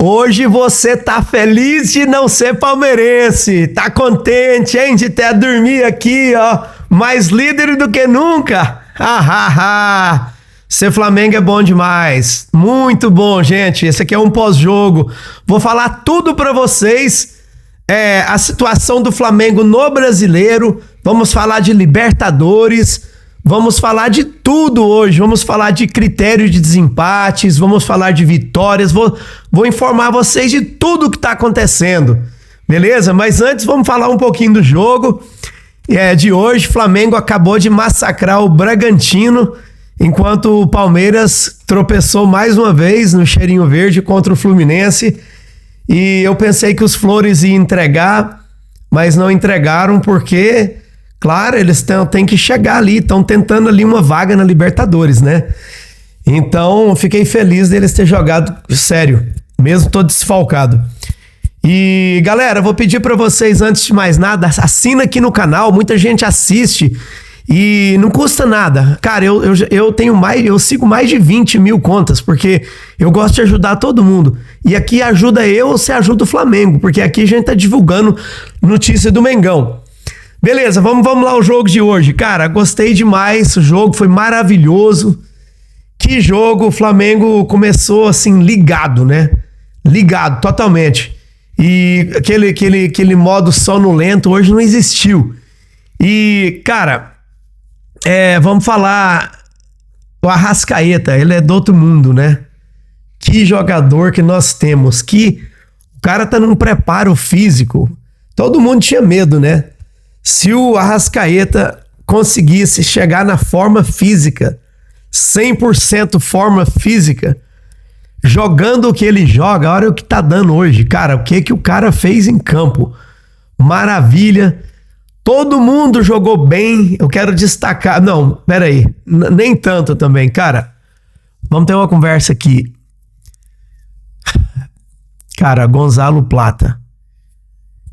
Hoje você tá feliz de não ser palmeirense, tá contente, hein, de ter a dormir aqui, ó, mais líder do que nunca. Ser Flamengo é bom demais, muito bom, gente. Esse aqui é um pós-jogo. Vou falar tudo pra vocês, a situação do Flamengo no Brasileiro. Vamos falar de Libertadores, vamos falar de tudo hoje. Vamos falar de critério de desempates, vamos falar de vitórias. Vou informar vocês de tudo que tá acontecendo, beleza? Mas antes vamos falar um pouquinho do jogo de hoje. Flamengo acabou de massacrar o Bragantino, enquanto o Palmeiras tropeçou mais uma vez no cheirinho verde contra o Fluminense. E eu pensei que os Flores iam entregar, mas não entregaram porque, claro, eles têm que chegar ali, estão tentando ali uma vaga na Libertadores, né? Então, fiquei feliz deles terem jogado sério, mesmo todo desfalcado. E, galera, vou pedir pra vocês, antes de mais nada, assina aqui no canal, muita gente assiste e não custa nada. Cara, eu sigo mais de 20 mil contas, porque eu gosto de ajudar todo mundo. E aqui ajuda eu, você ajuda o Flamengo, porque aqui a gente tá divulgando notícia do Mengão. Beleza, vamos lá o jogo de hoje. Cara, gostei demais, o jogo foi maravilhoso. Que jogo, o Flamengo começou assim, ligado, né? Ligado, totalmente. E aquele modo sonolento hoje não existiu. E, cara, vamos falar, o Arrascaeta, ele é do outro mundo, né? Que jogador que nós temos, o cara tá num preparo físico. Todo mundo tinha medo, né? Se o Arrascaeta conseguisse chegar na forma física, 100% forma física, jogando o que ele joga, olha o que tá dando hoje, cara, o que o cara fez em campo. Maravilha. Todo mundo jogou bem, eu quero destacar... Não, peraí, nem tanto também, cara. Vamos ter uma conversa aqui. Cara, Gonzalo Plata.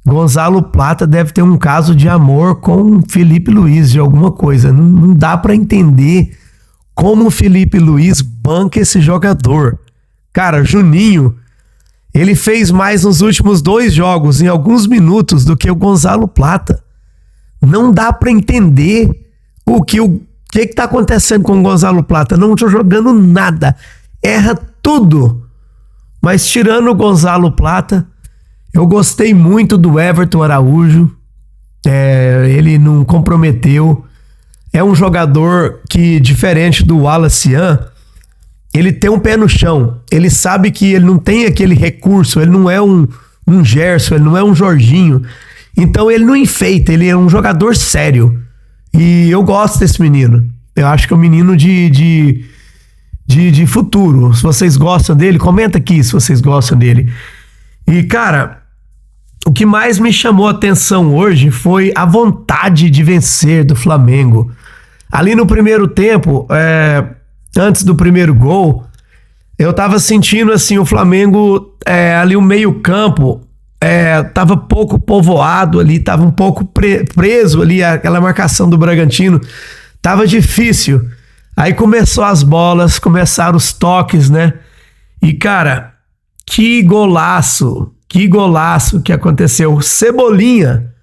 Gonzalo Plata deve ter um caso de amor com Felipe Luiz, de alguma coisa. Não dá pra entender como o Felipe Luiz banca esse jogador. Cara, Juninho, ele fez mais nos últimos 2 jogos, em alguns minutos, do que o Gonzalo Plata. Não dá pra entender o que tá acontecendo com o Gonzalo Plata. Não tô jogando nada. Erra tudo. Mas tirando o Gonzalo Plata, eu gostei muito do Everton Araújo. Ele não comprometeu. É um jogador que, diferente do Wallace Yan, ele tem um pé no chão. Ele sabe que ele não tem aquele recurso. Ele não é um Gerson, ele não é um Jorginho. Então ele não enfeita, ele é um jogador sério. E eu gosto desse menino. Eu acho que é um menino de futuro. Se vocês gostam dele, comenta aqui se vocês gostam dele. E, cara, o que mais me chamou a atenção hoje foi a vontade de vencer do Flamengo. Ali no primeiro tempo, antes do primeiro gol, eu tava sentindo assim, o Flamengo, ali o meio campo, tava pouco povoado ali, tava um pouco preso ali, aquela marcação do Bragantino, tava difícil. Aí começou as bolas, começaram os toques, né? E, cara, que golaço que aconteceu. Cebolinha,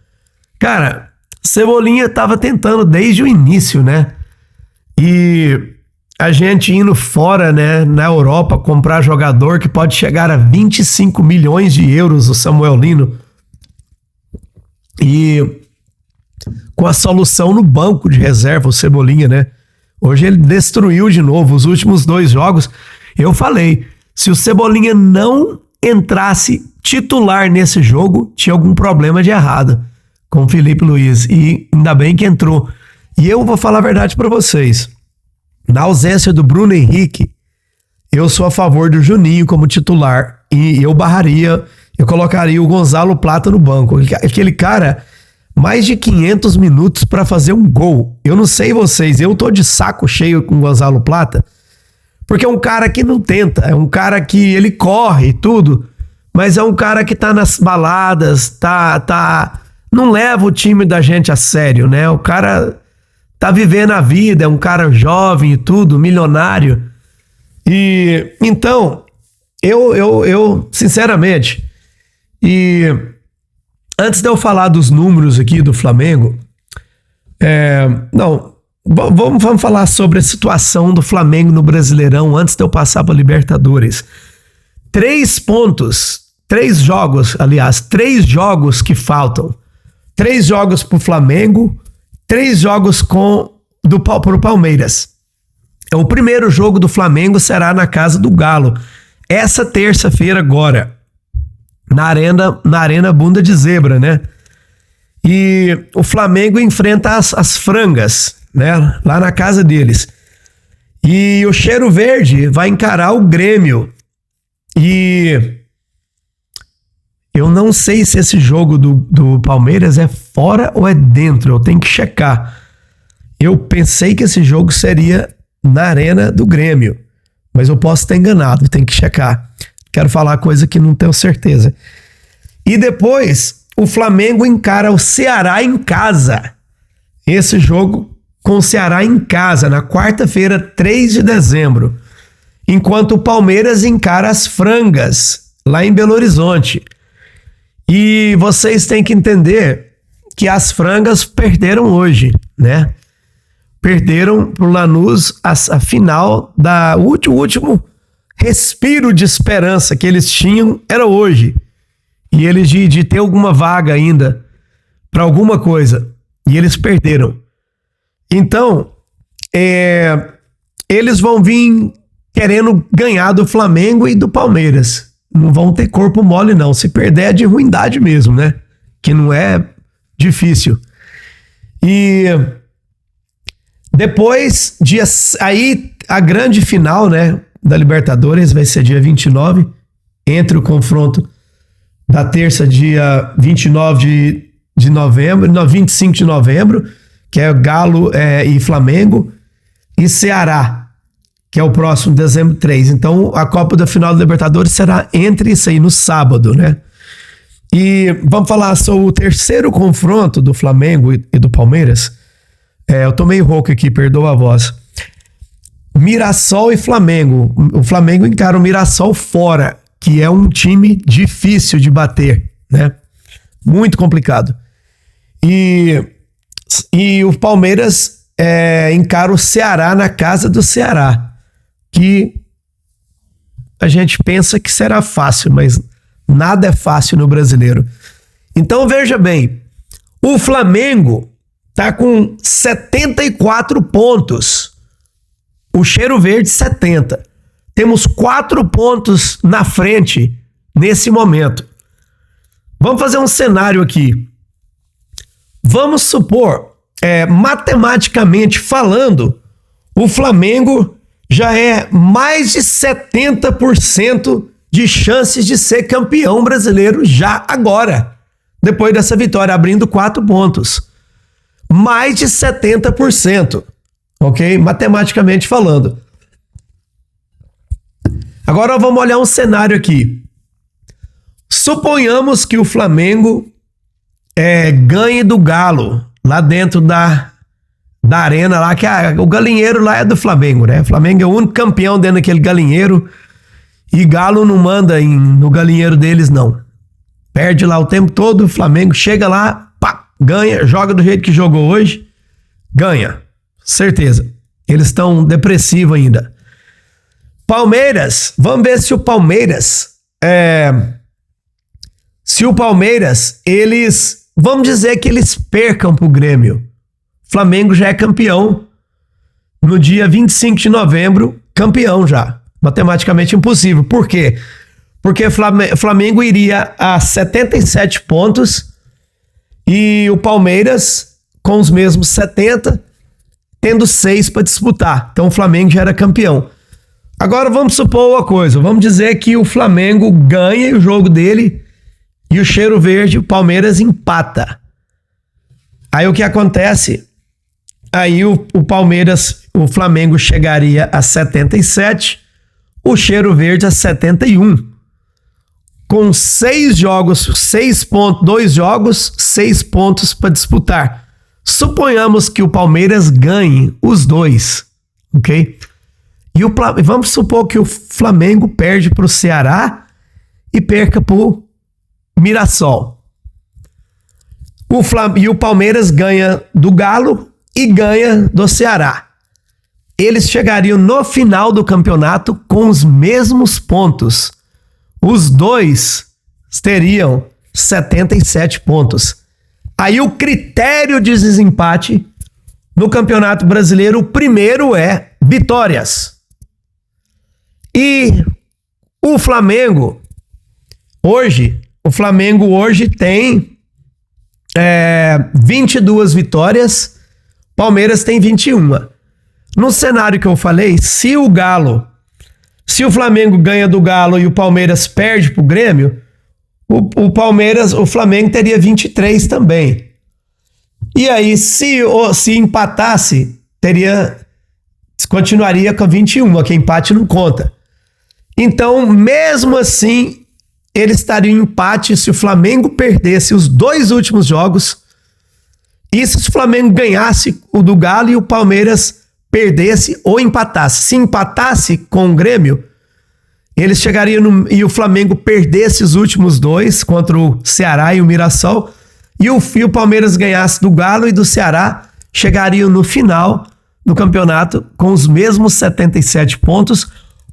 cara, Cebolinha tava tentando desde o início, né? E a gente indo fora, né, na Europa, comprar jogador que pode chegar a 25 milhões de euros, o Samuel Lino. E com a solução no banco de reserva, o Cebolinha, né? Hoje ele destruiu de novo os últimos 2 jogos. Eu falei, se o Cebolinha não entrasse titular nesse jogo, tinha algum problema de errado com o Felipe Luiz. E ainda bem que entrou. E eu vou falar a verdade pra vocês. Na ausência do Bruno Henrique, eu sou a favor do Juninho como titular. E eu colocaria o Gonzalo Plata no banco. Aquele cara, mais de 500 minutos pra fazer um gol. Eu não sei vocês, eu tô de saco cheio com o Gonzalo Plata, porque é um cara que não tenta, é um cara que ele corre e tudo, mas é um cara que tá nas baladas, não leva o time da gente a sério, né? O cara tá vivendo a vida, é um cara jovem e tudo, milionário. E então, eu sinceramente, e antes de eu falar dos números aqui do Flamengo, vamos falar sobre a situação do Flamengo no Brasileirão antes de eu passar para Libertadores. 3 jogos que faltam. 3 jogos pro Flamengo, 3 jogos pro Palmeiras. O primeiro jogo do Flamengo será na casa do Galo, essa terça-feira agora, na Arena Bunda de Zebra, né? E o Flamengo enfrenta as frangas, né? Lá na casa deles. E o Cheiro Verde vai encarar o Grêmio. E eu não sei se esse jogo do Palmeiras é fora ou é dentro, eu tenho que checar. Eu pensei que esse jogo seria na Arena do Grêmio, mas eu posso estar enganado, tenho que checar. Quero falar coisa que não tenho certeza. E depois, o Flamengo encara o Ceará em casa. Esse jogo com o Ceará em casa, na quarta-feira, 3 de dezembro. Enquanto o Palmeiras encara as frangas, lá em Belo Horizonte. E vocês têm que entender que as frangas perderam hoje, né? Perderam pro Lanús a final o último respiro de esperança que eles tinham era hoje. E eles de ter alguma vaga ainda para alguma coisa. E eles perderam. Então, eles vão vir querendo ganhar do Flamengo e do Palmeiras. Não vão ter corpo mole, não. Se perder é de ruindade mesmo, né? Que não é difícil. E depois, aí a grande final, né, da Libertadores vai ser dia 29, entre o confronto da terça, dia 29 de novembro, não, 25 de novembro, que é Galo e Flamengo, e Ceará, que é o próximo dezembro 3. Então, a Copa da Final da Libertadores será entre isso aí, no sábado, né? E vamos falar sobre o terceiro confronto do Flamengo e do Palmeiras. Eu tô meio rouco aqui, perdoa a voz. Mirassol e Flamengo. O Flamengo encara o Mirassol fora, que é um time difícil de bater, né? Muito complicado. E o Palmeiras encara o Ceará na casa do Ceará, que a gente pensa que será fácil, mas nada é fácil no Brasileiro. Então veja bem, o Flamengo tá com 74 pontos, o Cheiro Verde 70. Temos 4 pontos na frente nesse momento. Vamos fazer um cenário aqui. Vamos supor, matematicamente falando, o Flamengo já é mais de 70% de chances de ser campeão brasileiro já agora, depois dessa vitória, abrindo 4 pontos. Mais de 70%, ok? Matematicamente falando. Agora vamos olhar um cenário aqui. Suponhamos que o Flamengo ganhe do Galo, lá dentro da arena, lá que o galinheiro lá é do Flamengo, né? O Flamengo é o único campeão dentro daquele galinheiro e Galo não manda no galinheiro deles, não. Perde lá o tempo todo, o Flamengo chega lá, pá, ganha, joga do jeito que jogou hoje, ganha, certeza. Eles estão depressivos ainda. Palmeiras, vamos ver se o Palmeiras, vamos dizer que eles percam pro Grêmio. Flamengo já é campeão no dia 25 de novembro, campeão já. Matematicamente impossível. Por quê? Porque Flamengo iria a 77 pontos e o Palmeiras com os mesmos 70, tendo 6 para disputar. Então o Flamengo já era campeão. Agora vamos supor uma coisa. Vamos dizer que o Flamengo ganha o jogo dele e o Cheiro Verde, o Palmeiras empata. Aí o que acontece? Aí o Flamengo chegaria a 77, o Cheiro Verde a 71. Com 6 jogos, 2 jogos, 6 pontos para disputar. Suponhamos que o Palmeiras ganhe os 2, ok? Vamos supor que o Flamengo perde para o Ceará e perca para o Mirassol. E o Palmeiras ganha do Galo e ganha do Ceará. Eles chegariam no final do campeonato com os mesmos pontos. Os dois teriam 77 pontos. Aí o critério de desempate no Campeonato Brasileiro, o primeiro é vitórias. E o Flamengo hoje tem 22 vitórias, Palmeiras tem 21. No cenário que eu falei, se o Flamengo ganha do Galo e o Palmeiras perde pro Grêmio, o Flamengo teria 23 também. E aí, se empatasse, continuaria com 21, que empate não conta. Então, mesmo assim, eles estariam em empate se o Flamengo perdesse os 2 últimos jogos. E se o Flamengo ganhasse o do Galo e o Palmeiras perdesse ou empatasse. Se empatasse com o Grêmio, eles chegariam e o Flamengo perdesse os últimos 2 contra o Ceará e o Mirassol, e o Palmeiras ganhasse do Galo e do Ceará, chegariam no final do campeonato com os mesmos 77 pontos,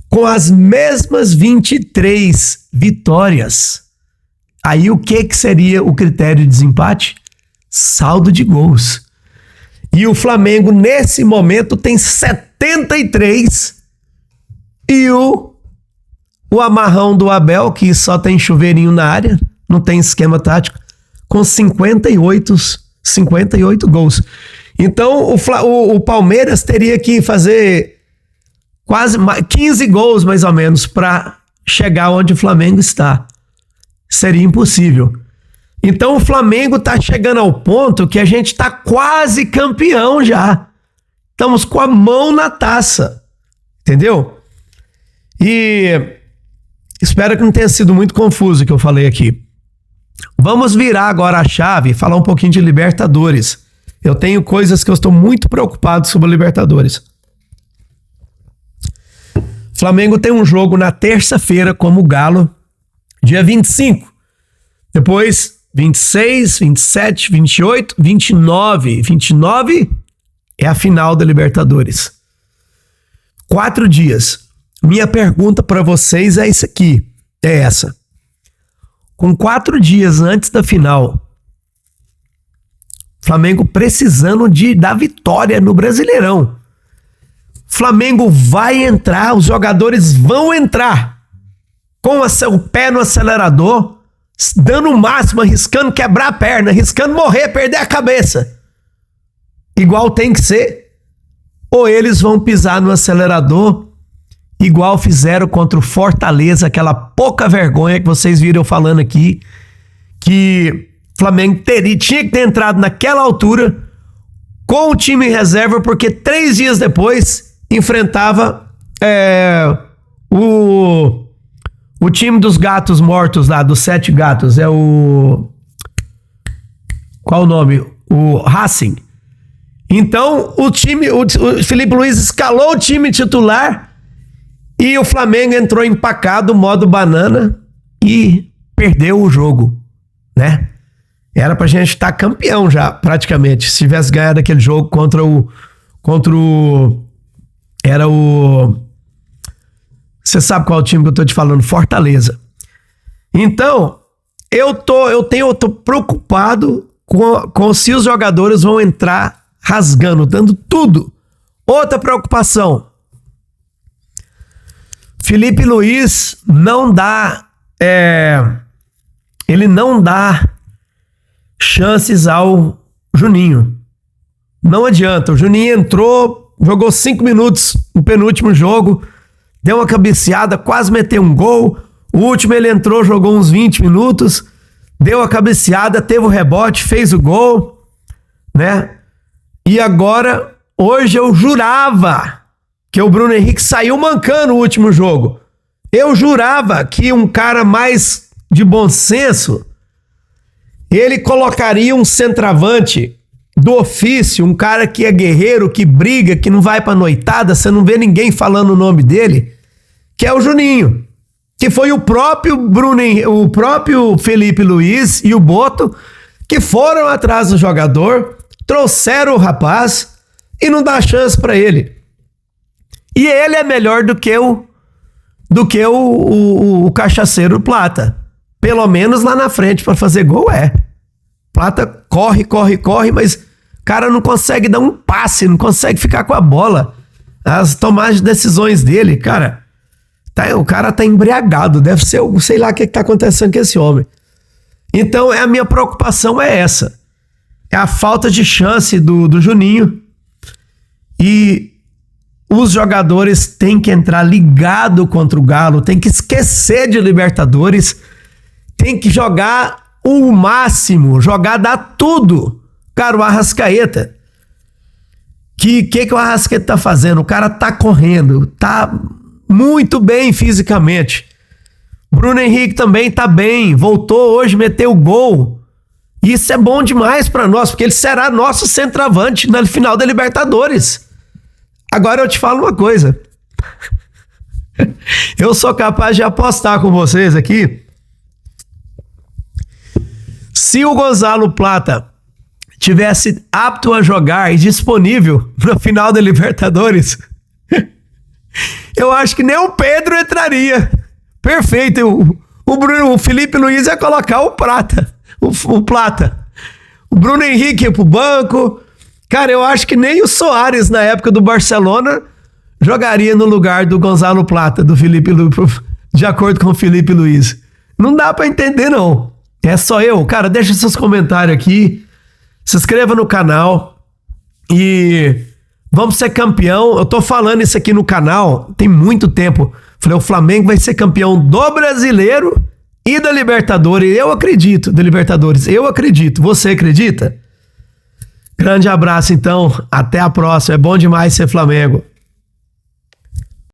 com as mesmas 23 vitórias. Aí o que seria o critério de desempate? Saldo de gols. E o Flamengo, nesse momento, tem 73 e o amarrão do Abel, que só tem chuveirinho na área, não tem esquema tático, com 58 gols. Então, o Palmeiras teria que fazer quase 15 gols, mais ou menos, para chegar onde o Flamengo está. Seria impossível. Então, o Flamengo está chegando ao ponto que a gente está quase campeão já. Estamos com a mão na taça. Entendeu? E espero que não tenha sido muito confuso o que eu falei aqui. Vamos virar agora a chave e falar um pouquinho de Libertadores. Eu tenho coisas que eu estou muito preocupado sobre a Libertadores. Flamengo tem um jogo na terça-feira como o Galo, dia 25. Depois, 26, 27, 28, 29. 29 é a final da Libertadores. 4 dias. Minha pergunta para vocês é essa. Com 4 dias antes da final, Flamengo precisando da vitória no Brasileirão. Flamengo vai entrar, os jogadores vão entrar com o pé no acelerador, dando o máximo, arriscando quebrar a perna, arriscando morrer, perder a cabeça. Igual tem que ser. Ou eles vão pisar no acelerador, igual fizeram contra o Fortaleza, aquela pouca vergonha que vocês viram eu falando aqui, que o Flamengo tinha que ter entrado naquela altura com o time em reserva, porque 3 dias depois enfrentava o time dos gatos mortos lá, dos 7 gatos, qual o nome? O Racing. Então, o Felipe Luiz escalou o time titular e o Flamengo entrou empacado, modo banana, e perdeu o jogo, né? Era pra gente estar campeão já, praticamente, se tivesse ganhado aquele jogo contra o você sabe qual é o time que eu tô te falando? Fortaleza. Então, eu tô preocupado com se os jogadores vão entrar rasgando, dando tudo. Outra preocupação. Felipe Luiz não dá chances ao Juninho. Não adianta. O Juninho entrou, jogou 5 minutos no penúltimo jogo, deu uma cabeceada, quase meteu um gol. O último ele entrou, jogou uns 20 minutos, deu a cabeceada, teve o rebote, fez o gol, né? E agora, hoje eu jurava que o Bruno Henrique saiu mancando o último jogo. Eu jurava que um cara mais de bom senso, ele colocaria um centroavante do ofício, um cara que é guerreiro, que briga, que não vai pra noitada, você não vê ninguém falando o nome dele, que é o Juninho, que foi o próprio o próprio Felipe Luiz e o Boto que foram atrás do jogador, trouxeram o rapaz e não dá chance pra ele. E ele é melhor do que o cachaceiro Plata. Pelo menos lá na frente pra fazer gol é. Plata corre, mas o cara não consegue dar um passe, não consegue ficar com a bola. As tomadas de decisões dele, cara, o cara tá embriagado, deve ser, sei lá o que tá acontecendo com esse homem. Então, a minha preocupação é essa. É a falta de chance do Juninho. E os jogadores têm que entrar ligado contra o Galo, tem que esquecer de Libertadores, tem que jogar o máximo, dar tudo. Cara, o Arrascaeta, que o Arrascaeta tá fazendo? O cara tá correndo, tá muito bem fisicamente. Bruno Henrique também tá bem, voltou hoje, meteu o gol. Isso é bom demais pra nós, porque ele será nosso centroavante na final da Libertadores. Agora eu te falo uma coisa. Eu sou capaz de apostar com vocês aqui. Se o Gonzalo Plata tivesse apto a jogar e disponível na final da Libertadores, eu acho que nem o Pedro entraria. Perfeito. O Felipe Luiz ia colocar o Plata. O Bruno Henrique ia pro banco. Cara, eu acho que nem o Soares, na época do Barcelona, jogaria no lugar do Gonzalo Plata, do Felipe Luiz, de acordo com o Felipe Luiz. Não dá pra entender, não. É só eu. Cara, deixa seus comentários aqui. Se inscreva no canal. E vamos ser campeão. Eu tô falando isso aqui no canal tem muito tempo. Falei, o Flamengo vai ser campeão do Brasileiro e da Libertadores. Eu acredito, da Libertadores. Eu acredito. Você acredita? Grande abraço, então. Até a próxima. É bom demais ser Flamengo.